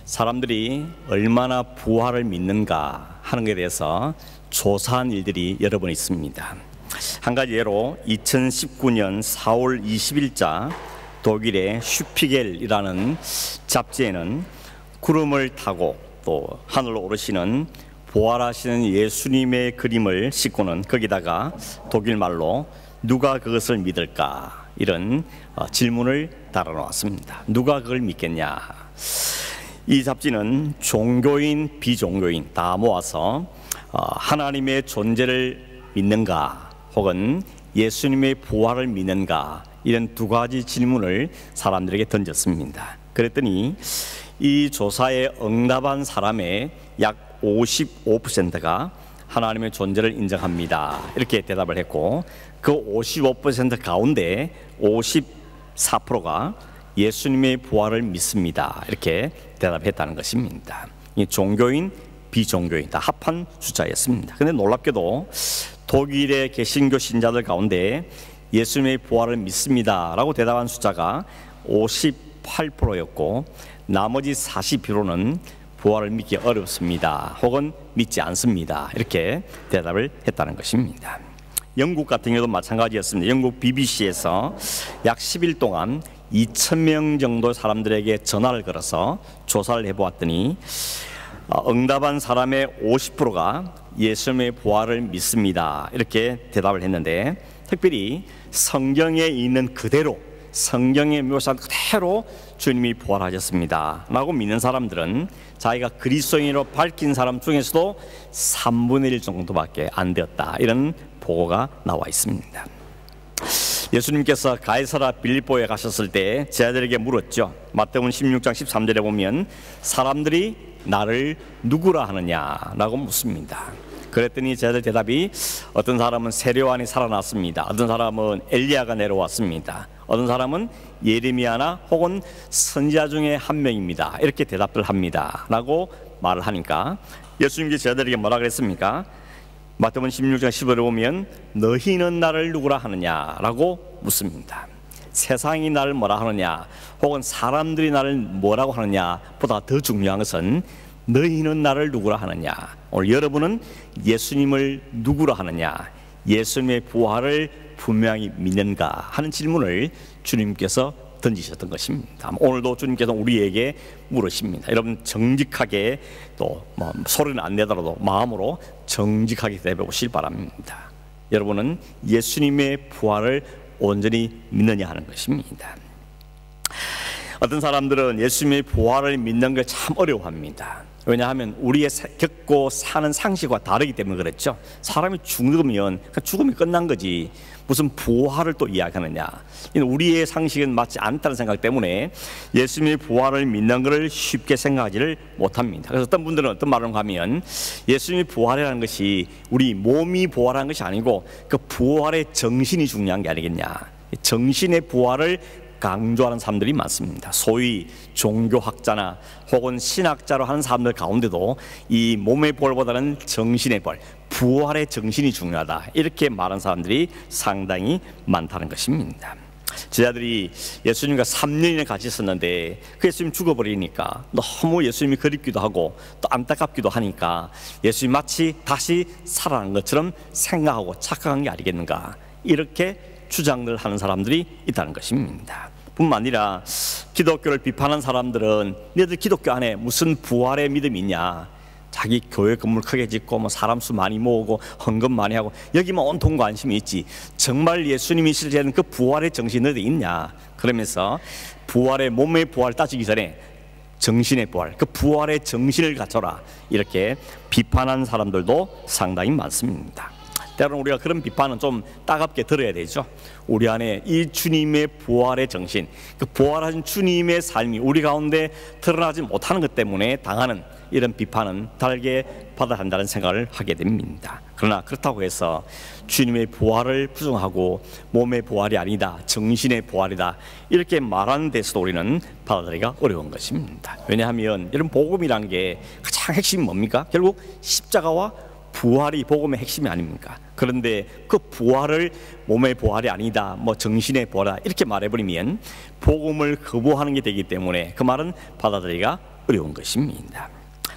사람들이 얼마나 부활을 믿는가 하는 것에 대해서 조사한 일들이 여러 번 있습니다. 한 가지 예로 2019년 4월 20일자 독일의 슈피겔이라는 잡지에는 구름을 타고 또 하늘로 오르시는 부활하시는 예수님의 그림을 싣고는 거기다가 독일 말로 누가 그것을 믿을까 이런 질문을 달아놓았습니다. 누가 그걸 믿겠냐. 이 잡지는 종교인 비종교인 다 모아서 하나님의 존재를 믿는가 혹은 예수님의 부활을 믿는가 이런 두 가지 질문을 사람들에게 던졌습니다. 그랬더니 이 조사에 응답한 사람의 약 55%가 하나님의 존재를 인정합니다 이렇게 대답을 했고, 그 55% 가운데 54%가 예수님의 부활을 믿습니다 이렇게 대답했다는 것입니다. 이 종교인 비종교인 다 합한 숫자였습니다. 그런데 놀랍게도 독일의 개신교 신자들 가운데 예수님의 부활을 믿습니다 라고 대답한 숫자가 58%였고 나머지 42%는 부활을 믿기 어렵습니다 혹은 믿지 않습니다 이렇게 대답을 했다는 것입니다. 영국 같은 경우도 마찬가지였습니다. 영국 BBC에서 약 10일 동안 2,000명 정도 사람들에게 전화를 걸어서 조사를 해보았더니 응답한 사람의 50%가 예수님의 부활을 믿습니다 이렇게 대답을 했는데, 특별히 성경에 있는 그대로 성경의 묘사한 그대로 주님이 부활하셨습니다 라고 믿는 사람들은 자기가 그리스도인으로 밝힌 사람 중에서도 3분의 1 정도밖에 안 되었다 이런 보고가 나와 있습니다. 예수님께서 가이사라 빌립보에 가셨을 때 제자들에게 물었죠. 마태복음 16장 13절에 보면 사람들이 나를 누구라 하느냐라고 묻습니다. 그랬더니 제자들 대답이 어떤 사람은 세례요한이 살아났습니다, 어떤 사람은 엘리야가 내려왔습니다, 어떤 사람은 예레미야나 혹은 선지자 중에 한 명입니다 이렇게 대답을 합니다 라고 말을 하니까 예수님께서 제자들에게 뭐라 그랬습니까? 마태복음 16장 15절에 보면 너희는 나를 누구라 하느냐라고 묻습니다. 세상이 나를 뭐라 하느냐 혹은 사람들이 나를 뭐라고 하느냐 보다 더 중요한 것은 너희는 나를 누구라 하느냐. 오늘 여러분은 예수님을 누구라 하느냐, 예수님의 부활을 분명히 믿는가 하는 질문을 주님께서 던지셨던 것입니다. 오늘도 주님께서 우리에게 물으십니다. 여러분 정직하게 또 소리는 안 내더라도 마음으로 정직하게 대답해 보시길 바랍니다. 여러분은 예수님의 부활을 온전히 믿느냐 하는 것입니다. 어떤 사람들은 예수님의 부활을 믿는 걸 참 어려워합니다. 왜냐하면 우리의 겪고 사는 상식과 다르기 때문에 그렇죠. 사람이 죽으면 죽음이 끝난 거지 무슨 부활을 또 이야기하느냐. 우리의 상식은 맞지 않다는 생각 때문에 예수님의 부활을 믿는 것을 쉽게 생각하지를 못합니다. 그래서 어떤 분들은 어떤 말을 하면 예수님의 부활이라는 것이 우리 몸이 부활하는 것이 아니고 그 부활의 정신이 중요한 게 아니겠냐. 정신의 부활을 강조하는 사람들이 많습니다. 소위 종교학자나 혹은 신학자로 하는 사람들 가운데도 이 몸의 부활보다는 정신의 부활, 부활의 정신이 중요하다 이렇게 말하는 사람들이 상당히 많다는 것입니다. 제자들이 예수님과 3년이나 같이 있었는데 그 예수님 죽어버리니까 너무 예수님이 그립기도 하고 또 안타깝기도 하니까 예수님이 마치 다시 살아난 것처럼 생각하고 착각한 게 아니겠는가 이렇게 주장을 하는 사람들이 있다는 것입니다. 뿐만 아니라 기독교를 비판하는 사람들은 너희들 기독교 안에 무슨 부활의 믿음이 있냐, 자기 교회 건물 크게 짓고 사람 수 많이 모으고 헌금 많이 하고 여기만 온통 관심이 있지 정말 예수님이 실제는 그 부활의 정신이 너희들 있냐, 그러면서 부활의 몸의 부활 따지기 전에 정신의 부활, 그 부활의 정신을 갖춰라 이렇게 비판하는 사람들도 상당히 많습니다. 때로는 우리가 그런 비판은 좀 따갑게 들어야 되죠. 우리 안에 이 주님의 부활의 정신, 그 부활하신 주님의 삶이 우리 가운데 드러나지 못하는 것 때문에 당하는 이런 비판은 달게 받아야 한다는 생각을 하게 됩니다. 그러나 그렇다고 해서 주님의 부활을 부정하고 몸의 부활이 아니다, 정신의 부활이다 이렇게 말하는 데서도 우리는 받아들이기가 어려운 것입니다. 왜냐하면 이런 복음이라는 게 가장 핵심이 뭡니까? 결국 십자가와 부활이 복음의 핵심이 아닙니까? 그런데 그 부활을 몸의 부활이 아니다, 정신의 부활이다 이렇게 말해버리면 복음을 거부하는 게 되기 때문에 그 말은 받아들이기가 어려운 것입니다.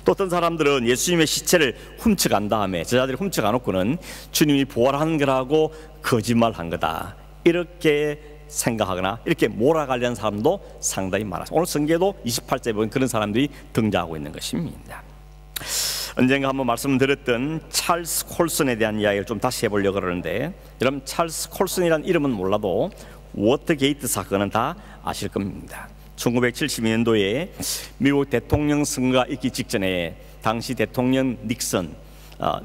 또 어떤 사람들은 예수님의 시체를 훔쳐간 다음에 제자들이 훔쳐가 놓고는 주님이 부활한 거라고 거짓말한 거다 이렇게 생각하거나 이렇게 몰아가려는 사람도 상당히 많았습니다. 오늘 성경에도 28절에 보면 그런 사람들이 등장하고 있는 것입니다. 언젠가 한번 말씀드렸던 찰스 콜슨에 대한 이야기를 좀 다시 해보려고 그러는데, 여러분 찰스 콜슨이라는 이름은 몰라도 워터게이트 사건은 다 아실 겁니다. 1972년도에 미국 대통령 선거가 있기 직전에 당시 대통령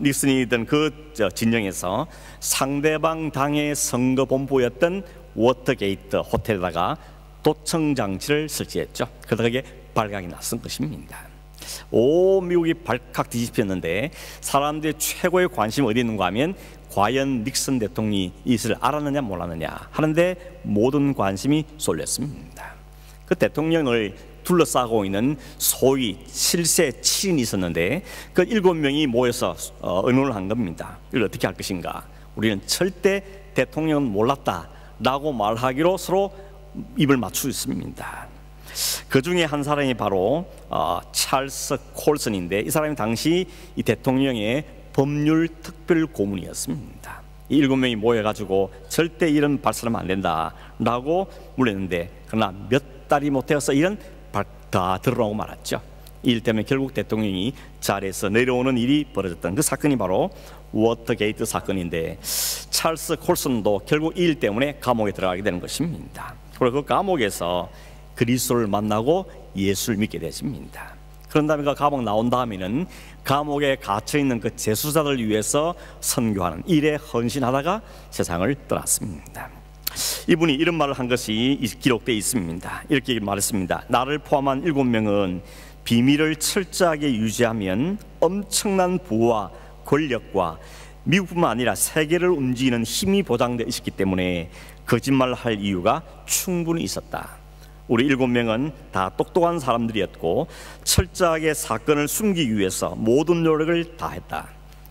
닉슨이던 그 진영에서 상대방 당의 선거본부였던 워터게이트 호텔에다가 도청 장치를 설치했죠. 그러다 그게 발각이 났은 것입니다. 온 미국이 발칵 뒤집혔는데 사람들의 최고의 관심이 어디 있는가 하면 과연 닉슨 대통령이 이것을 알았느냐 몰랐느냐 하는데 모든 관심이 쏠렸습니다. 그 대통령을 둘러싸고 있는 소위 7세 7인이 있었는데 그 7명이 모여서 의논을 한 겁니다. 이걸 어떻게 할 것인가. 우리는 절대 대통령은 몰랐다라고 말하기로 서로 입을 맞추고 있습니다. 그 중에 한 사람이 바로 찰스 콜슨인데, 이 사람이 당시 이 대통령의 법률 특별 고문이었습니다. 이 7명이 모여가지고 절대 이런 발설하면 안 된다라고 물었는데, 그러나 몇 달이 못해서 이런 다 드러나고 말았죠. 이 일 때문에 결국 대통령이 자리에서 내려오는 일이 벌어졌던 그 사건이 바로 워터게이트 사건인데, 찰스 콜슨도 결국 이 일 때문에 감옥에 들어가게 되는 것입니다. 그리고 그 감옥에서 그리스도를 만나고 예수를 믿게 되십니다. 그런 다음에 그 감옥 나온 다음에는 감옥에 갇혀있는 그 재수자들을 위해서 선교하는 일에 헌신하다가 세상을 떠났습니다. 이분이 이런 말을 한 것이 기록되어 있습니다. 이렇게 말했습니다. 나를 포함한 7명은 비밀을 철저하게 유지하면 엄청난 부와 권력과 미국뿐만 아니라 세계를 움직이는 힘이 보장되어 있었기 때문에 거짓말을 할 이유가 충분히 있었다. 우리 7명은 다 똑똑한 사람들이었고 철저하게 사건을 숨기기 위해서 모든 노력을 다했다.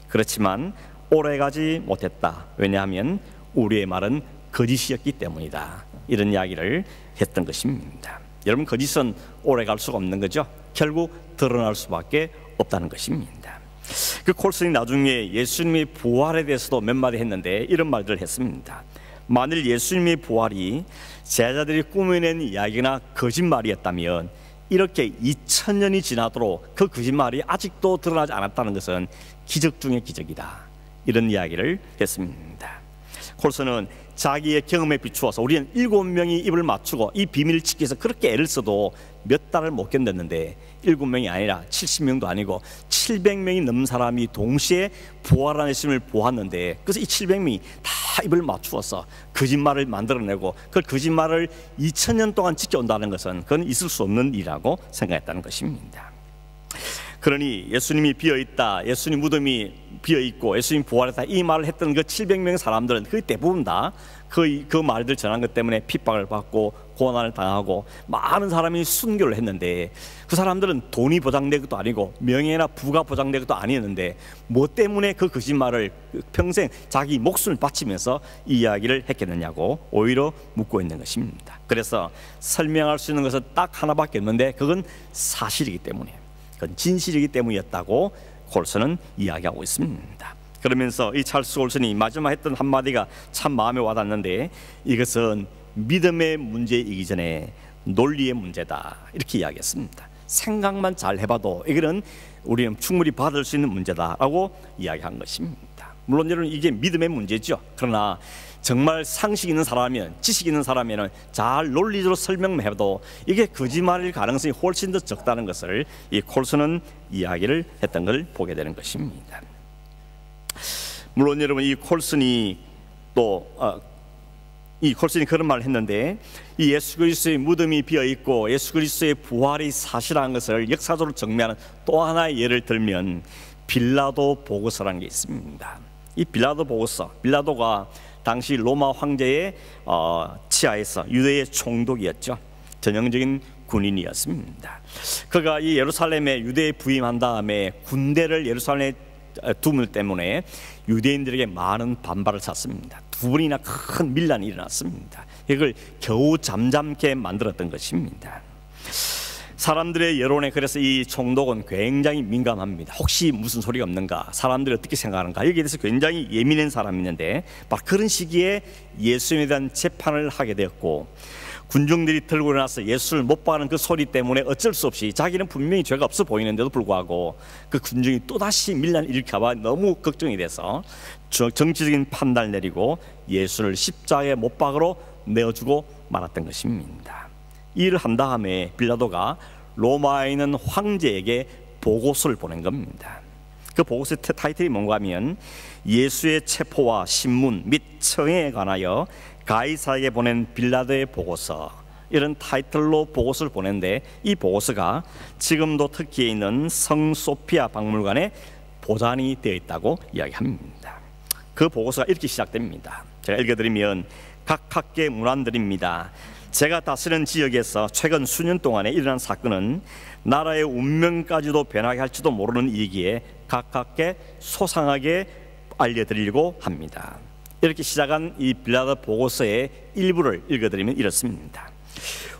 그렇지만 오래가지 못했다. 왜냐하면 우리의 말은 거짓이었기 때문이다. 이런 이야기를 했던 것입니다. 여러분, 거짓은 오래갈 수가 없는 거죠. 결국 드러날 수밖에 없다는 것입니다. 그 콜슨이 나중에 예수님의 부활에 대해서도 몇 마디 했는데 이런 말들을 했습니다. 만일 예수님의 부활이 제자들이 꾸며낸 이야기나 거짓말이었다면 이렇게 2000년이 지나도록 그 거짓말이 아직도 드러나지 않았다는 것은 기적 중의 기적이다. 이런 이야기를 했습니다. 콜슨은 자기의 경험에 비추어서 우리는 7명이 입을 맞추고 이 비밀을 지키기 위해서 그렇게 애를 써도 몇 달을 못 견뎠는데 7명이 아니라 70명도 아니고 700명이 넘는 사람이 동시에 부활한 예수님을 보았는데, 그래서 이 700명이 다 입을 맞추어서 거짓말을 만들어내고 그 거짓말을 2000년 동안 지켜온다는 것은 그건 있을 수 없는 일이라고 생각했다는 것입니다. 그러니 예수님이 비어있다, 예수님 무덤이 비어있고 예수님 부활했다, 이 말을 했던 그 700명의 사람들은 거의 대부분 다 그 말들 전한 것 때문에 핍박을 받고 고난을 당하고 많은 사람이 순교를 했는데, 그 사람들은 돈이 보장된 것도 아니고 명예나 부가 보장된 것도 아니었는데 뭐 때문에 그 거짓말을 평생 자기 목숨을 바치면서 이 이야기를 했겠느냐고 오히려 묻고 있는 것입니다. 그래서 설명할 수 있는 것은 딱 하나밖에 없는데 그건 사실이기 때문에, 그건 진실이기 때문이었다고 콜슨은 이야기하고 있습니다. 그러면서 이 찰스 콜슨이 마지막 했던 한마디가 참 마음에 와닿는데, 이것은 믿음의 문제이기 전에 논리의 문제다, 이렇게 이야기했습니다. 생각만 잘 해봐도 이거는 우리는 충분히 받을 수 있는 문제다라고 이야기한 것입니다. 물론 여러분, 이게 믿음의 문제죠. 그러나 정말 상식 있는 사람이면, 지식 있는 사람이면 잘 논리적으로 설명만 해도 이게 거짓말일 가능성이 훨씬 더 적다는 것을 이 콜슨은 이야기를 했던 걸 보게 되는 것입니다. 물론 여러분, 이 콜슨이 그런 말을 했는데, 이 예수 그리스도의 무덤이 비어 있고 예수 그리스도의 부활이 사실한 것을 역사적으로 증명하는 또 하나의 예를 들면 빌라도 보고서라는 게 있습니다. 이 빌라도 보고서, 빌라도가 당시 로마 황제의 치하에서 유대의 총독이었죠. 전형적인 군인이었습니다. 그가 이 예루살렘에 유대에 부임한 다음에 군대를 예루살렘에 두물 때문에 유대인들에게 많은 반발을 샀습니다. 2번이나 큰 밀란이 일어났습니다. 이걸 겨우 잠잠케 만들었던 것입니다. 사람들의 여론에 그래서 이 총독은 굉장히 민감합니다. 혹시 무슨 소리가 없는가, 사람들이 어떻게 생각하는가, 여기에 대해서 굉장히 예민한 사람이었는데 바로 그런 시기에 예수님에 대한 재판을 하게 되었고, 군중들이 들고 일어나서 예수를 못 박는 그 소리 때문에 어쩔 수 없이 자기는 분명히 죄가 없어 보이는데도 불구하고 그 군중이 또다시 밀란 일으킬까 봐 너무 걱정이 돼서 정치적인 판단을 내리고 예수를 십자가에 못 박으러 내어주고 말았던 것입니다. 이 일을 한 다음에 빌라도가 로마에 있는 황제에게 보고서를 보낸 겁니다. 그 보고서의 타이틀이 뭔가 하면 예수의 체포와 신문 및 청에 관하여 가이사에게 보낸 빌라도의 보고서, 이런 타이틀로 보고서를 보냈는데, 이 보고서가 지금도 터키에 있는 성 소피아 박물관에 보존이 되어 있다고 이야기합니다. 그 보고서가 이렇게 시작됩니다. 제가 읽어드리면, 각하께 문안드립니다. 제가 다스리는 지역에서 최근 수년 동안에 일어난 사건은 나라의 운명까지도 변하게 할지도 모르는 일이기에 각하께 소상하게 알려드리려고 합니다. 이렇게 시작한 이 빌라도 보고서의 일부를 읽어드리면 이렇습니다.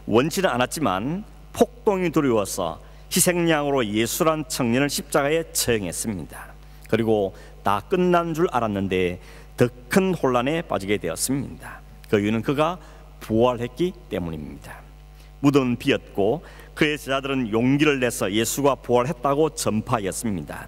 원치는 않았지만 폭동이 두려워서 희생양으로 예수란 청년을 십자가에 처형했습니다. 그리고 다 끝난 줄 알았는데 더 큰 혼란에 빠지게 되었습니다. 그 이유는 그가 부활했기 때문입니다. 무덤은 비었고 그의 제자들은 용기를 내서 예수가 부활했다고 전파하였습니다.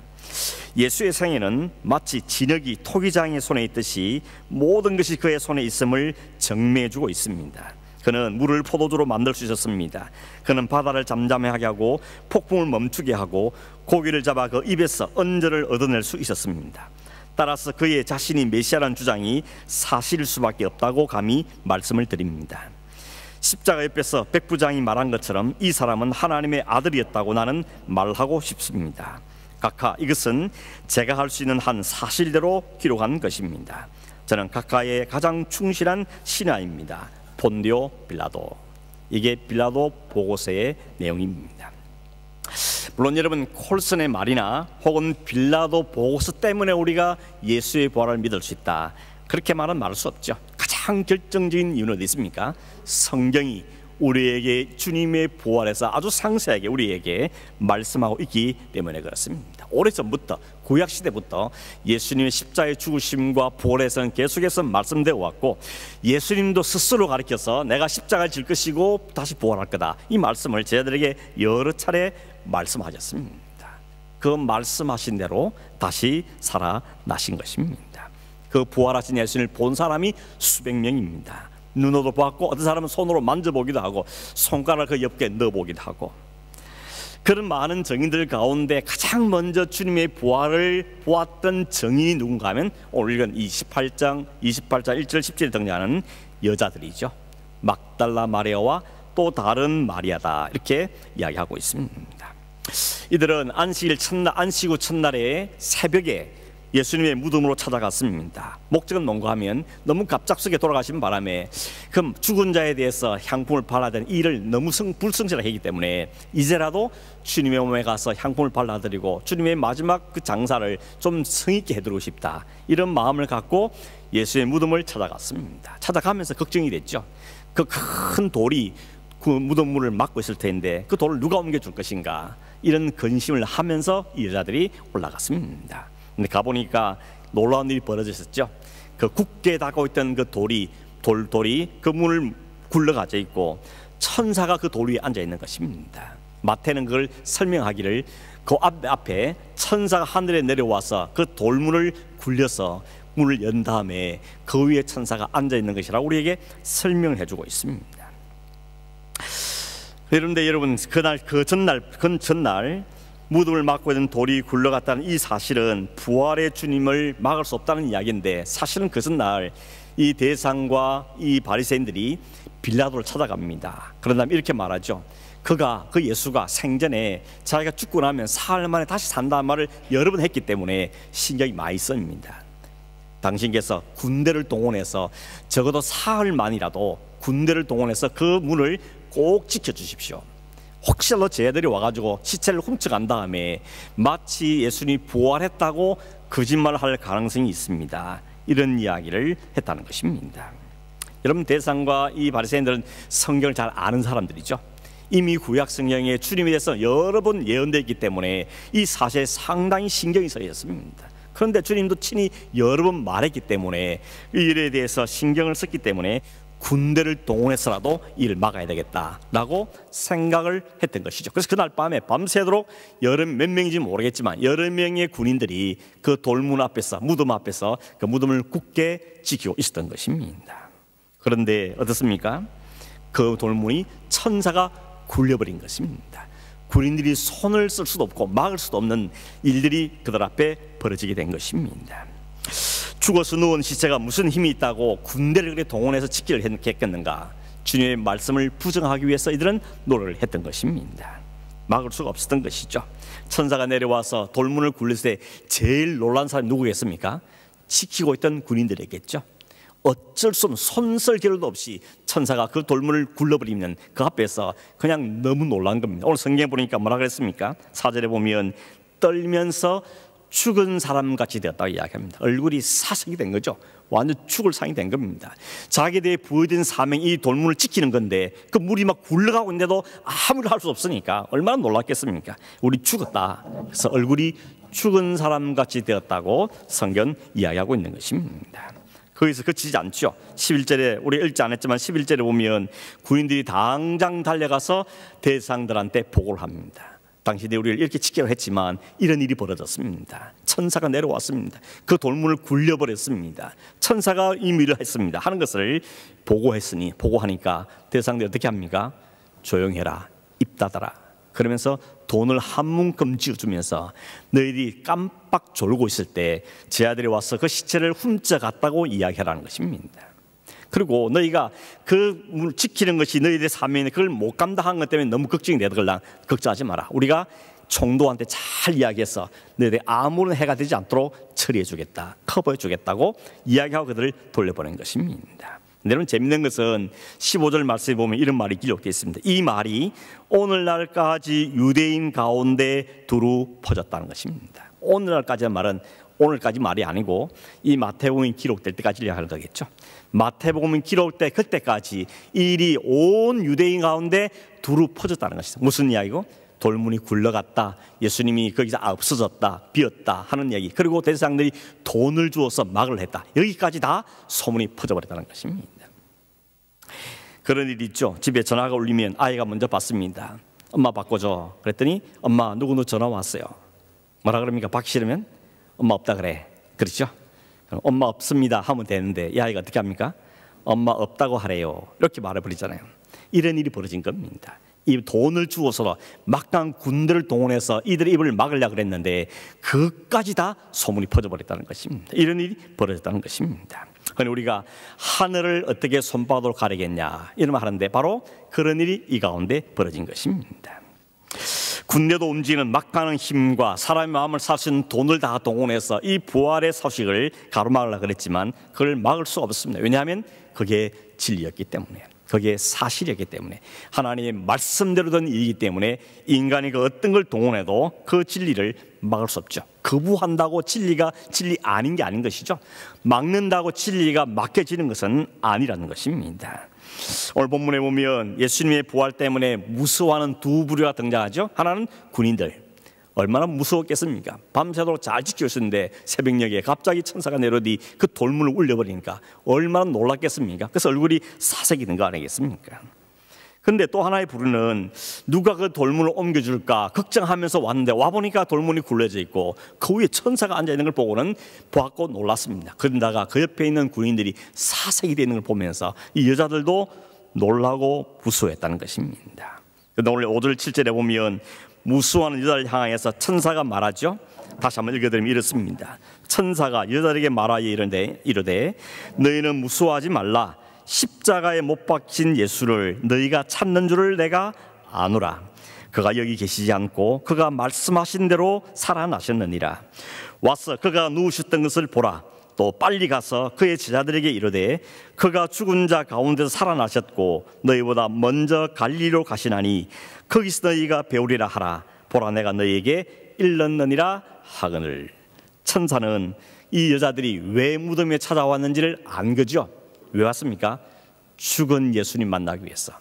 예수의 생애는 마치 진흙이 토기장의 손에 있듯이 모든 것이 그의 손에 있음을 증명해주고 있습니다. 그는 물을 포도주로 만들 수 있었습니다. 그는 바다를 잠잠하게 하고 폭풍을 멈추게 하고 고기를 잡아 그 입에서 언저를 얻어낼 수 있었습니다. 따라서 그의 자신이 메시아라는 주장이 사실일 수밖에 없다고 감히 말씀을 드립니다. 십자가 옆에서 백부장이 말한 것처럼 이 사람은 하나님의 아들이었다고 나는 말하고 싶습니다. 각하, 이것은 제가 할 수 있는 한 사실대로 기록한 것입니다. 저는 각하의 가장 충실한 신하입니다. 본디오 빌라도. 이게 빌라도 보고서의 내용입니다. 물론 여러분, 콜슨의 말이나 혹은 빌라도 보고서 때문에 우리가 예수의 부활을 믿을 수 있다, 그렇게 말할 수 없죠. 가장 결정적인 이유는 어디 있습니까? 성경이 우리에게 주님의 부활에서 아주 상세하게 우리에게 말씀하고 있기 때문에 그렇습니다. 오래전부터, 구약시대부터 예수님의 십자가의 죽으심과 부활에서는 계속해서 말씀되어 왔고, 예수님도 스스로 가르쳐서 내가 십자가를 질 것이고 다시 부활할 거다, 이 말씀을 제자들에게 여러 차례 말씀하셨습니다. 그 말씀하신 대로 다시 살아나신 것입니다. 그 부활하신 예수님을 본 사람이 수백 명입니다. 눈으로 보았고 어떤 사람은 손으로 만져보기도 하고 손가락을 그 옆에 넣어보기도 하고, 그런 많은 증인들 가운데 가장 먼저 주님의 부활을 보았던 증인이 누군가 하면 오늘 읽은 28장 1절 17에 등장하는 여자들이죠. 막달라 마리아와 또 다른 마리아다, 이렇게 이야기하고 있습니다. 이들은 안식 후 첫날에 새벽에 예수님의 무덤으로 찾아갔습니다. 목적은 뭔가 하면 너무 갑작스럽게 돌아가신 바람에 그 죽은 자에 대해서 향품을 발라야 되는 일을 너무 불성실하게 했기 때문에 이제라도 주님의 몸에 가서 향품을 발라드리고 주님의 마지막 그 장사를 좀 성의있게 해드리고 싶다, 이런 마음을 갖고 예수의 무덤을 찾아갔습니다. 찾아가면서 걱정이 됐죠. 그 큰 돌이 그 무덤문을 막고 있을 텐데 그 돌을 누가 옮겨줄 것인가, 이런 근심을 하면서 이 여자들이 올라갔습니다. 근데 가보니까 놀라운 일이 벌어졌었죠. 그 굳게 닿고 있던 그 돌이 그 문을 굴러가져 있고 천사가 그 돌 위에 앉아 있는 것입니다. 마태는 그걸 설명하기를 그 앞에 천사가 하늘에 내려와서 그 돌문을 굴려서 문을 연 다음에 그 위에 천사가 앉아 있는 것이라고 우리에게 설명을 해주고 있습니다. 그런데 여러분, 그 전날 무덤을 막고 있는 돌이 굴러갔다는 이 사실은 부활의 주님을 막을 수 없다는 이야기인데, 사실은 그 전날 이 대상과 이 바리새인들이 빌라도를 찾아갑니다. 그런 다음에 이렇게 말하죠. 그 예수가 생전에 자기가 죽고 나면 사흘 만에 다시 산다는 말을 여러 번 했기 때문에 신경이 많이 씁니다. 당신께서 군대를 동원해서 적어도 사흘만이라도 군대를 동원해서 그 문을 꼭 지켜주십시오. 혹시라도 쟤들이 와가지고 시체를 훔쳐간 다음에 마치 예수님이 부활했다고 거짓말을 할 가능성이 있습니다. 이런 이야기를 했다는 것입니다. 여러분, 대상과 이 바리새인들은 성경을 잘 아는 사람들이죠. 이미 구약 성경에 주님에 대해서 여러 번 예언되어 있기 때문에 이 사실에 상당히 신경이 쓰여 있습니다. 그런데 주님도 친히 여러 번 말했기 때문에 이 일에 대해서 신경을 썼기 때문에 군대를 동원해서라도 이를 막아야 되겠다라고 생각을 했던 것이죠. 그래서 그날 밤에 밤새도록 몇 명인지 모르겠지만 여러 명의 군인들이 그 돌문 앞에서, 무덤 앞에서 그 무덤을 굳게 지키고 있었던 것입니다. 그런데 어떻습니까? 그 돌문이 천사가 굴려버린 것입니다. 군인들이 손을 쓸 수도 없고 막을 수도 없는 일들이 그들 앞에 벌어지게 된 것입니다. 죽어서 누운 시체가 무슨 힘이 있다고 군대를 그렇게 동원해서 지키려 했겠는가? 주님의 말씀을 부정하기 위해서 이들은 노력을 했던 것입니다. 막을 수가 없었던 것이죠. 천사가 내려와서 돌문을 굴렸을 때 제일 놀란 사람이 누구겠습니까? 지키고 있던 군인들이겠죠. 어쩔 수 없는 손쓸 겨를도 없이 천사가 그 돌문을 굴러버리면 그 앞에서 그냥 너무 놀란 겁니다. 오늘 성경 보니까 뭐라 그랬습니까? 4절에 보면 떨면서 죽은 사람같이 되었다고 이야기합니다. 얼굴이 사색이 된 거죠. 완전 죽을 상이 된 겁니다. 자기에 대해 보여진 사명이 이 돌문을 지키는 건데 그 물이 막 굴러가고 있는데도 아무 일 할 수 없으니까 얼마나 놀랐겠습니까? 우리 죽었다. 그래서 얼굴이 죽은 사람같이 되었다고 성경 이야기하고 있는 것입니다. 거기서 그치지 않죠. 11절에 우리 읽지 않았지만 11절에 보면 군인들이 당장 달려가서 대상들한테 보고를 합니다. 당신이 우리를 이렇게 지키려고 했지만 이런 일이 벌어졌습니다. 천사가 내려왔습니다. 그 돌문을 굴려버렸습니다. 천사가 이 일을 했습니다. 하는 것을 보고하니까 대상들이 어떻게 합니까? 조용해라, 입 닫아라. 그러면서 돈을 한 문금 쥐어주면서 너희들이 깜빡 졸고 있을 때 제 아들이 와서 그 시체를 훔쳐갔다고 이야기하라는 것입니다. 그리고 너희가 그 문을 지키는 것이 너희들의 사명인데 그걸 못 감당한 것 때문에 너무 걱정이 되더라. 걱정하지 마라. 우리가 총독한테 잘 이야기해서 너희들이 아무런 해가 되지 않도록 처리해 주겠다, 커버해 주겠다고 이야기하고 그들을 돌려보낸 것입니다. 여러분, 재밌는 것은 15절 말씀에 보면 이런 말이 기록되어 있습니다. 이 말이 오늘날까지 유대인 가운데 두루 퍼졌다는 것입니다. 오늘날까지의 말은 오늘까지 말이 아니고 이 마태복음이 기록될 때까지 이야기하는 거겠죠. 마태복음이 기록될 그때까지 이 일이 온 유대인 가운데 두루 퍼졌다는 것이죠. 무슨 이야기고? 돌문이 굴러갔다, 예수님이 거기서 없어졌다, 비었다 하는 이야기, 그리고 대제사장들이 돈을 주어서 막을 했다, 여기까지 다 소문이 퍼져버렸다는 것입니다. 그런 일이 있죠. 집에 전화가 울리면 아이가 먼저 받습니다. 엄마 바꿔줘. 그랬더니 엄마 누구 전화 왔어요. 뭐라 그럽니까? 받기 싫으면 엄마 없다 그래. 그렇죠? 엄마 없습니다 하면 되는데 이 아이가 어떻게 합니까? 엄마 없다고 하래요. 이렇게 말해버리잖아요. 이런 일이 벌어진 겁니다. 이 돈을 주어서 막강 군대를 동원해서 이들의 입을 막으려고 그랬는데 그까지 다 소문이 퍼져버렸다는 것입니다. 이런 일이 벌어졌다는 것입니다. 그런데 우리가 하늘을 어떻게 손바닥으로 가리겠냐 이런 말 하는데 바로 그런 일이 이 가운데 벌어진 것입니다. 군대도 움직이는 막강한 힘과 사람의 마음을 살 수 있는 돈을 다 동원해서 이 부활의 소식을 가로막으려고 그랬지만 그걸 막을 수 없습니다. 왜냐하면 그게 진리였기 때문에, 그게 사실이었기 때문에, 하나님의 말씀대로 된 일이기 때문에 인간이 그 어떤 걸 동원해도 그 진리를 막을 수 없죠. 거부한다고 진리가 진리 아닌 게 아닌 것이죠. 막는다고 진리가 막혀지는 것은 아니라는 것입니다. 오늘 본문에 보면 예수님의 부활 때문에 무서워하는 두 부류가 등장하죠. 하나는 군인들, 얼마나 무서웠겠습니까? 밤새도록 잘 지키고 있었는데 새벽녘에 갑자기 천사가 내려오더니 그 돌문을 울려버리니까 얼마나 놀랐겠습니까? 그래서 얼굴이 사색이 된 거 아니겠습니까? 그런데 또 하나의 부류는 누가 그 돌문을 옮겨줄까 걱정하면서 왔는데 와보니까 돌문이 굴려져 있고 그 위에 천사가 앉아있는 걸 보고는 보았고 놀랐습니다. 그러다가 그 옆에 있는 군인들이 사색이 되는 걸 보면서 이 여자들도 놀라고 무서워했다는 것입니다. 그런데 오늘 5절 7절에 보면 무수하는 여자를 향하여서 천사가 말하죠. 다시 한번 읽어드리면 이렇습니다. 천사가 여자에게 말하여 이르되 너희는 무수하지 말라. 십자가에 못 박힌 예수를 너희가 찾는 줄을 내가 아노라. 그가 여기 계시지 않고 그가 말씀하신 대로 살아나셨느니라. 와서 그가 누우셨던 것을 보라. 또 빨리 가서 그의 제자들에게 이르되 그가 죽은 자 가운데서 살아나셨고 너희보다 먼저 갈릴리로 가시나니 거기서 너희가 배우리라 하라. 보라, 내가 너희에게 일렀느니라 하거늘. 천사는 이 여자들이 왜 무덤에 찾아왔는지를 안 거죠. 왜 왔습니까? 죽은 예수님 만나기 위해서.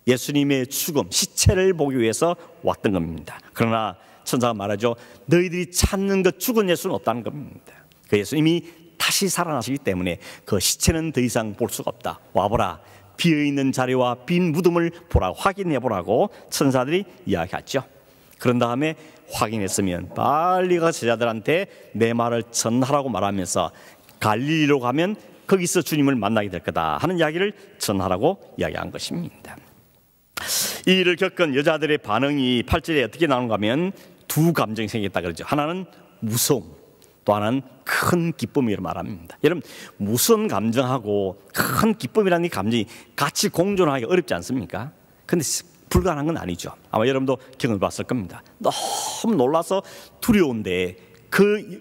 예수님의 죽음, 시체를 보기 위해서 왔던 겁니다. 그러나 천사가 말하죠. 너희들이 찾는 그 죽은 예수는 없다는 겁니다. 그 예수님이 다시 살아나시기 때문에 그 시체는 더 이상 볼 수가 없다. 와보라. 비어있는 자리와 빈 무덤을 보라, 확인해보라고 천사들이 이야기하죠. 그런 다음에 확인했으면 빨리 가서 제자들한테 내 말을 전하라고 말하면서 갈릴리로 가면 거기서 주님을 만나게 될 거다 하는 이야기를 전하라고 이야기한 것입니다. 이 일을 겪은 여자들의 반응이 8절에 어떻게 나오는가 하면 두 감정이 생겼다 그러죠. 하나는 무서움, 또 하나는 큰 기쁨이라고 말합니다. 여러분, 무서운 감정하고 큰 기쁨이라는 이 감정이 같이 공존하기 어렵지 않습니까? 근데 불가능한 건 아니죠. 아마 여러분도 경험해 봤을 겁니다. 너무 놀라서 두려운데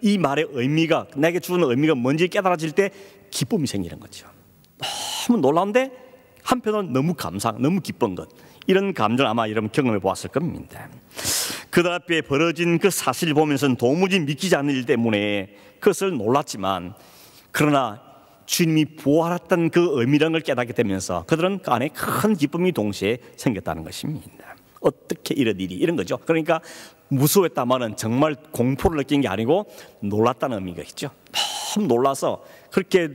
이 말의 의미가, 내게 주는 의미가 뭔지 깨달아질 때 기쁨이 생기는 거죠. 너무 놀라운데 한편으로는 너무 감사하고 너무 기쁜 것, 이런 감정을 아마 여러분 경험해 보았을 겁니다. 그들 앞에 벌어진 그 사실을 보면서는 도무지 믿기지 않는 일 때문에 그것을 놀랐지만, 그러나 주님이 부활했던 그 의미라는 걸 깨닫게 되면서 그들은 그 안에 큰 기쁨이 동시에 생겼다는 것입니다. 어떻게 이런 일이, 이런 거죠. 그러니까 무서웠다마는 정말 공포를 느낀 게 아니고 놀랐다는 의미가 있죠. 너무 놀라서 그렇게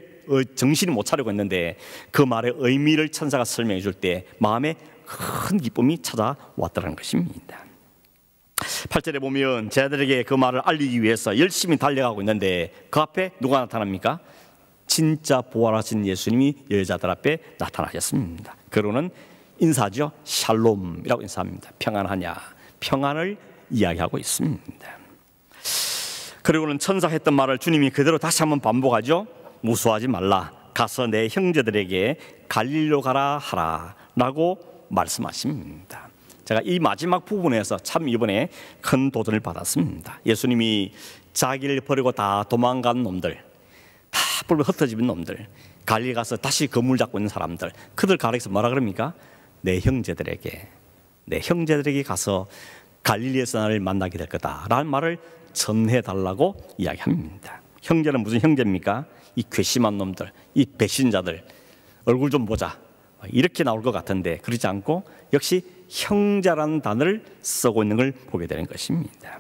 정신이 못 차리고 있는데 그 말의 의미를 천사가 설명해 줄 때 마음에 큰 기쁨이 찾아왔다는 것입니다. 8절에 보면 제자들에게 그 말을 알리기 위해서 열심히 달려가고 있는데 그 앞에 누가 나타납니까? 진짜 부활하신 예수님이 여자들 앞에 나타나셨습니다. 그러고는 인사죠. 샬롬이라고 인사합니다. 평안하냐, 평안을 이야기하고 있습니다. 그리고는 천사 했던 말을 주님이 그대로 다시 한번 반복하죠. 무수하지 말라, 가서 내 형제들에게 갈릴리로 가라 하라 라고 말씀하십니다. 제가 이 마지막 부분에서 참 이번에 큰 도전을 받았습니다. 예수님이 자기를 버리고 다 도망간 놈들, 다 뿔을 흩어지는 놈들, 갈릴리 가서 다시 건물 잡고 있는 사람들, 그들 가리켜서 뭐라 그럽니까? 내 형제들에게 가서 갈릴리에서 나를 만나게 될 거다라는 말을 전해달라고 이야기합니다. 형제는 무슨 형제입니까? 이 괘씸한 놈들, 이 배신자들, 얼굴 좀 보자, 이렇게 나올 것 같은데 그렇지 않고 역시 형제라는 단어를 쓰고 있는 걸 보게 되는 것입니다.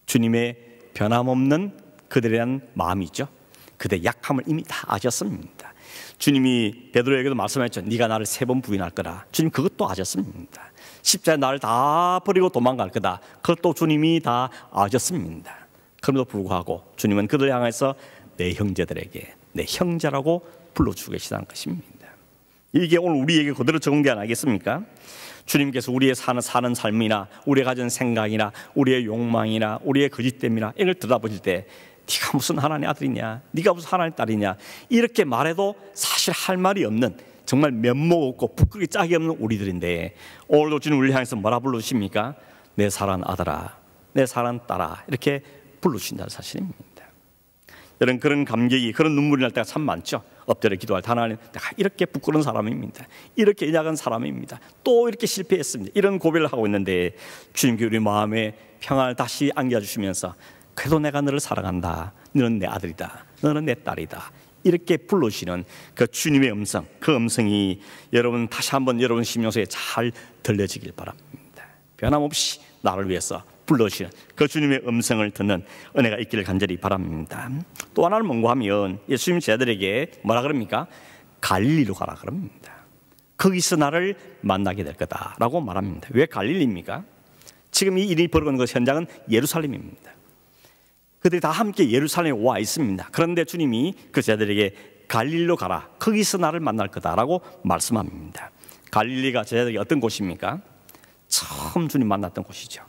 주님의 변함없는 그들에 대한 마음이 있죠. 그들의 약함을 이미 다 아셨습니다. 주님이 베드로에게도 말씀하셨죠. 네가 나를 3번 부인할 거다. 주님 그것도 아셨습니다. 십자가에 나를 다 버리고 도망갈 거다. 그것도 주님이 다 아셨습니다. 그럼에도 불구하고 주님은 그들을 향해서 내 형제들에게 내 형제라고 불러주고 계시다는 것입니다. 이게 오늘 우리에게 그대로 적용되지 않겠습니까? 주님께서 우리의 사는 삶이나 우리가 가진 생각이나 우리의 욕망이나 우리의 거짓됨이나 이걸 들여다보실 때 네가 무슨 하나님의 아들이냐, 네가 무슨 하나님의 딸이냐 이렇게 말해도 사실 할 말이 없는, 정말 면목 없고 부끄러기 짝이 없는 우리들인데 오늘도 주님 우리를 향해서 뭐라 부르십니까? 내 사랑하는 아들아, 내 사랑하는 딸아, 이렇게 부르신다는 사실입니다. 여러분, 그런 감격이, 그런 눈물이 날 때가 참 많죠. 엎드려 기도할 때 하나님, 내가 이렇게 부끄러운 사람입니다, 이렇게 연약한 사람입니다, 또 이렇게 실패했습니다, 이런 고백을 하고 있는데 주님께 우리 마음에 평안을 다시 안겨주시면서 그래도 내가 너를 사랑한다, 너는 내 아들이다, 너는 내 딸이다, 이렇게 불러주시는 그 주님의 음성, 그 음성이 여러분 다시 한번 여러분 심령속에 잘 들려지길 바랍니다. 변함없이 나를 위해서 불러주시는 그 주님의 음성을 듣는 은혜가 있기를 간절히 바랍니다. 또 하나는 뭔가 하면 예수님 제자들에게 뭐라 그럽니까? 갈릴리로 가라 그럽니다. 거기서 나를 만나게 될 거다라고 말합니다. 왜 갈릴리입니까? 지금 이 일이 벌어진 그 현장은 예루살렘입니다. 그들이 다 함께 예루살렘에 와 있습니다. 그런데 주님이 그 제자들에게 갈릴리로 가라, 거기서 나를 만날 거다라고 말씀합니다. 갈릴리가 제자들에게 어떤 곳입니까? 처음 주님 만났던 곳이죠.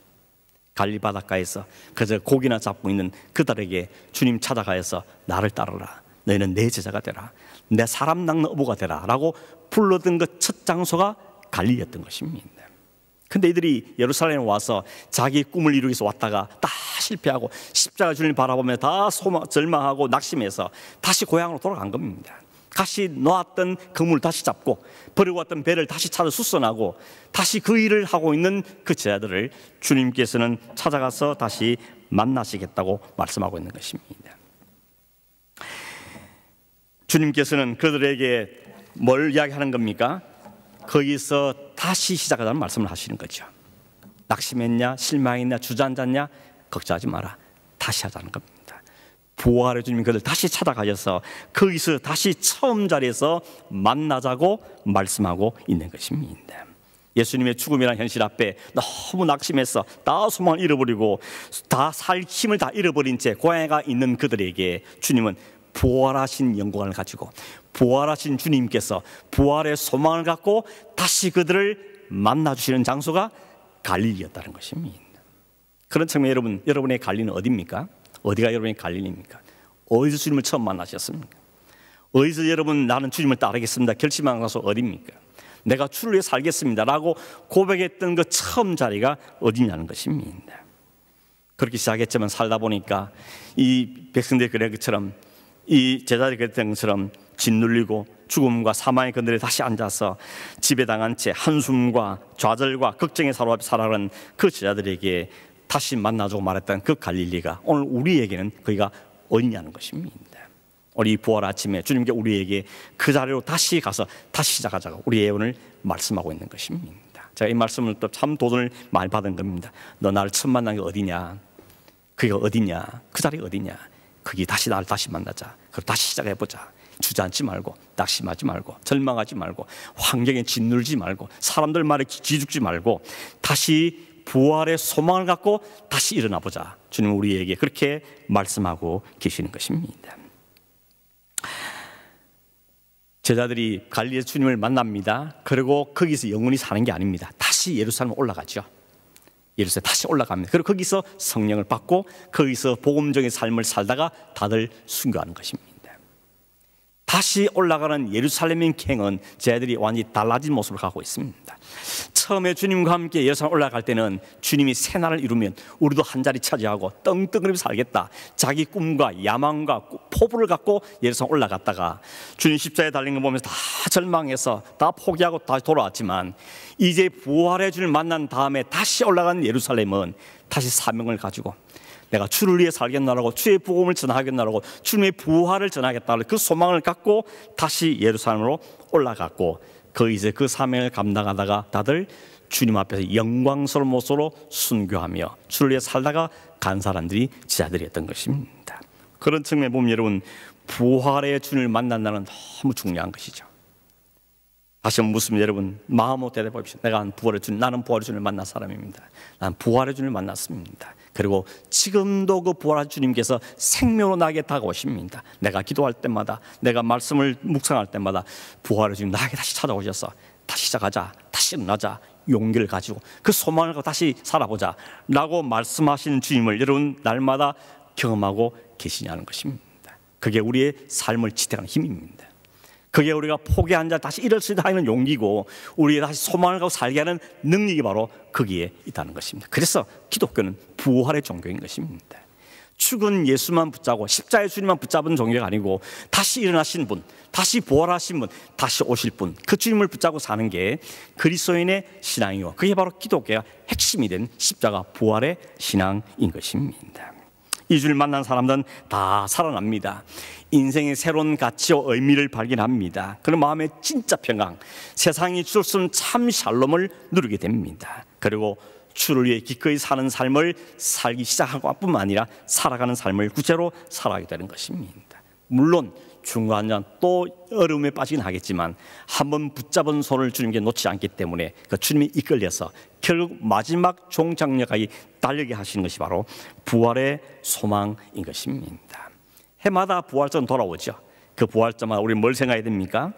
갈릴리 바닷가에서 그저 고기나 잡고 있는 그들에게 주님 찾아가서 나를 따르라, 너희는 내 제자가 되라, 내 사람 낚는 어부가 되라 라고 불렀던 그 첫 장소가 갈릴리였던 것입니다. 근데 이들이 예루살렘에 와서 자기 꿈을 이루기 위해서 왔다가 다 실패하고 십자가 주님을 바라보며 다 절망하고 낙심해서 다시 고향으로 돌아간 겁니다. 다시 놓았던 그물을 다시 잡고 버리고 왔던 배를 다시 찾아 수선하고 다시 그 일을 하고 있는 그 제자들을 주님께서는 찾아가서 다시 만나시겠다고 말씀하고 있는 것입니다. 주님께서는 그들에게 뭘 이야기하는 겁니까? 거기서 다시 시작하자는 말씀을 하시는 거죠. 낙심했냐, 실망했냐, 주저앉았냐, 걱정하지 마라. 다시 하자는 겁니다. 부활의 주님이 그들 다시 찾아가셔서 거기서 다시 처음 자리에서 만나자고 말씀하고 있는 것입니다. 예수님의 죽음이라는 현실 앞에 너무 낙심해서 다 소망을 잃어버리고 다 살 힘을 다 잃어버린 채 고향에 가 있는 그들에게 주님은 부활하신 영광을 가지고 부활하신 주님께서 부활의 소망을 갖고 다시 그들을 만나주시는 장소가 갈릴리였다는 것입니다. 그런 측면에 여러분의 갈릴리는 어디입니까? 어디가 여러분의 갈릴리입니까? 어디서 주님을 처음 만나셨습니까? 어디서 여러분 나는 주님을 따르겠습니다 결심한 것은 어디입니까? 내가 주를 위해 살겠습니다 라고 고백했던 그 처음 자리가 어디냐는 것입니다. 그렇게 시작했지만 살다 보니까 이 백성들이 그랬던 것처럼 이 제자들이 그랬던 것처럼 짓눌리고 죽음과 사망의 그늘에 다시 앉아서 지배당한 채 한숨과 좌절과 걱정에 살아가는 그 제자들에게 다시 만나주고 말했던 그 갈릴리가 오늘 우리에게는 거기가 어디냐는 것입니다. 오늘 이 부활 아침에 주님께 우리에게 그 자리로 다시 가서 다시 시작하자고 우리의 오늘 말씀하고 있는 것입니다. 제가 이 말씀을 또 참 도전을 많이 받은 겁니다. 너 나를 처음 만난 게 어디냐? 그게 어디냐? 그 자리가 어디냐? 거기 다시 나를 다시 만나자. 그리고 다시 시작해보자. 주저앉지 말고 낙심하지 말고 절망하지 말고 환경에 짓눌지 말고 사람들 말에 기죽지 말고 다시 부활의 소망을 갖고 다시 일어나 보자. 주님은 우리에게 그렇게 말씀하고 계시는 것입니다. 제자들이 갈릴리에서 주님을 만납니다. 그리고 거기서 영원히 사는 게 아닙니다. 다시 예루살렘 올라가죠. 예루살렘 다시 올라갑니다. 그리고 거기서 성령을 받고 거기서 복음적인 삶을 살다가 다들 순교하는 것입니다. 다시 올라가는 예루살렘의 갱은 제자들이 완전히 달라진 모습을 가고 있습니다. 처음에 주님과 함께 예루살렘 올라갈 때는 주님이 새날을 이루면 우리도 한 자리 차지하고 떵떵거리며 살겠다. 자기 꿈과 야망과 포부를 갖고 예루살렘 올라갔다가 주님 십자가에 달린 거 보면서 다 절망해서 다 포기하고 다시 돌아왔지만 이제 부활의 주를 만난 다음에 다시 올라간 예루살렘은 다시 사명을 가지고 내가 주를 위해 살겠나라고 주의 복음을 전하겠나라고 주님의 부활을 전하겠다는 그 소망을 갖고 다시 예루살렘으로 올라갔고 거기서 그 사명을 감당하다가 다들 주님 앞에서 영광스러운 모습으로 순교하며 주를 위해 살다가 간 사람들이 제자들이었던 것입니다. 그런 측면에 보면 여러분 부활의 주님을 만난다는 너무 중요한 것이죠. 다시 한번 묻습니다. 여러분 마음으로 대답해 봅시다. 나는 부활의 주님을 만난 사람입니다. 나는 부활의 주님을 만났습니다. 그리고 지금도 그 부활한 주님께서 생명으로 나에게 다가오십니다. 내가 기도할 때마다 내가 말씀을 묵상할 때마다 부활의 주님 나에게 다시 찾아오셔서 다시 시작하자, 다시 일어나자, 용기를 가지고 그 소망을 갖고 다시 살아보자 라고 말씀하시는 주님을 여러분 날마다 경험하고 계시냐는 것입니다. 그게 우리의 삶을 지탱하는 힘입니다. 그게 우리가 포기한 자 다시 일을 수 있는 용기고 우리의 다시 소망을 갖고 살게 하는 능력이 바로 거기에 있다는 것입니다. 그래서 기독교는 부활의 종교인 것입니다. 죽은 예수만 붙잡고 십자가의 주님만 붙잡은 종교가 아니고 다시 일어나신 분, 다시 부활하신 분, 다시 오실 분, 그 주님을 붙잡고 사는 게 그리스도인의 신앙이요 그게 바로 기독교의 핵심이 된 십자가 부활의 신앙인 것입니다. 이 주를 만난 사람들은 다 살아납니다. 인생의 새로운 가치와 의미를 발견합니다. 그런 마음의 진짜 평강, 세상이 줄 수 없는 참 샬롬을 누리게 됩니다. 그리고 주를 위해 기꺼이 사는 삶을 살기 시작하고 뿐만 아니라 살아가는 삶을 구체로 살아가게 되는 것입니다. 물론 중간에 또 어려움에 빠지긴 하겠지만 한번 붙잡은 손을 주님께 놓지 않기 때문에 그 주님이 이끌려서 결국 마지막 종착역까지 달리게 하시는 것이 바로 부활의 소망인 것입니다. 해마다 부활절은 돌아오죠. 그 부활절마다 우리 뭘 생각해야 됩니까?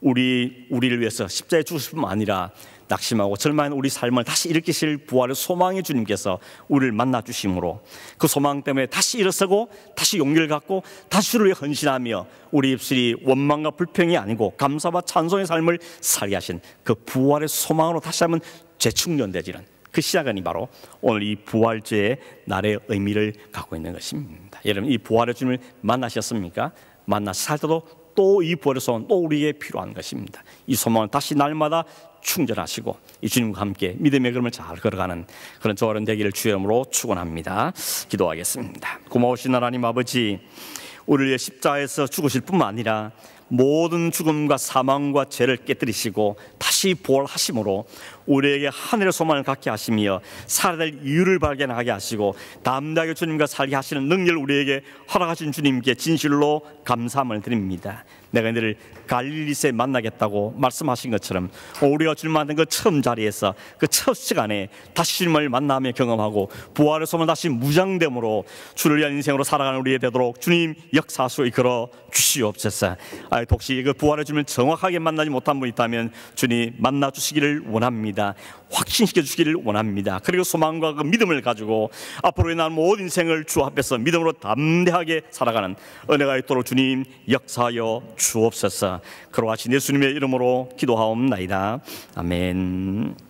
우리를 위해서 십자가에 죽으실 뿐만 아니라 낙심하고 절망하는 우리 삶을 다시 일으키실 부활의 소망의 주님께서 우리를 만나 주심으로 그 소망 때문에 다시 일어서고 다시 용기를 갖고 다시 주를 위해 헌신하며 우리 입술이 원망과 불평이 아니고 감사와 찬송의 삶을 살게 하신 그 부활의 소망으로 다시 한번 재충전되지는 그 시작이 바로 오늘 이 부활주의 날의 의미를 갖고 있는 것입니다. 여러분 이 부활의 주님을 만나셨습니까? 만나서 살 때도 또 이 부활의 소망은 또 우리에게 필요한 것입니다. 이 소망을 다시 날마다 충전하시고 이 주님과 함께 믿음의 걸음을 잘 걸어가는 그런 저와 되기를 주의 이름으로 축원합니다. 기도하겠습니다. 고마우신 하나님 아버지, 우리를 위해 십자가에서 죽으실 뿐만 아니라 모든 죽음과 사망과 죄를 깨뜨리시고 다시 부활하심으로 우리에게 하늘의 소망을 갖게 하시며 살아야 될 이유를 발견하게 하시고 담대하게 주님과 살게 하시는 능력을 우리에게 허락하신 주님께 진실로 감사함을 드립니다. 내가 너를 갈릴리에 만나겠다고 말씀하신 것처럼 우리가 주님 만난 그 처음 자리에서 그 첫 시간에 다시 주님을 만나며 경험하고 부활의 소망 다시 무장됨으로 주를 위한 인생으로 살아가는 우리에 되도록 주님 역사하시고 이끌어 주시옵소서. 혹시 그 부활의 주님을 정확하게 만나지 못한 분이 있다면 주님 만나 주시기를 원합니다. 확신시켜 주시기를 원합니다. 그리고 소망과 그 믿음을 가지고 앞으로의 난 모든 인생을 주 앞에서 믿음으로 담대하게 살아가는 은혜가 있도록 주님 역사하여 주옵소서. 그러하신 예수님의 이름으로 기도하옵나이다. 아멘.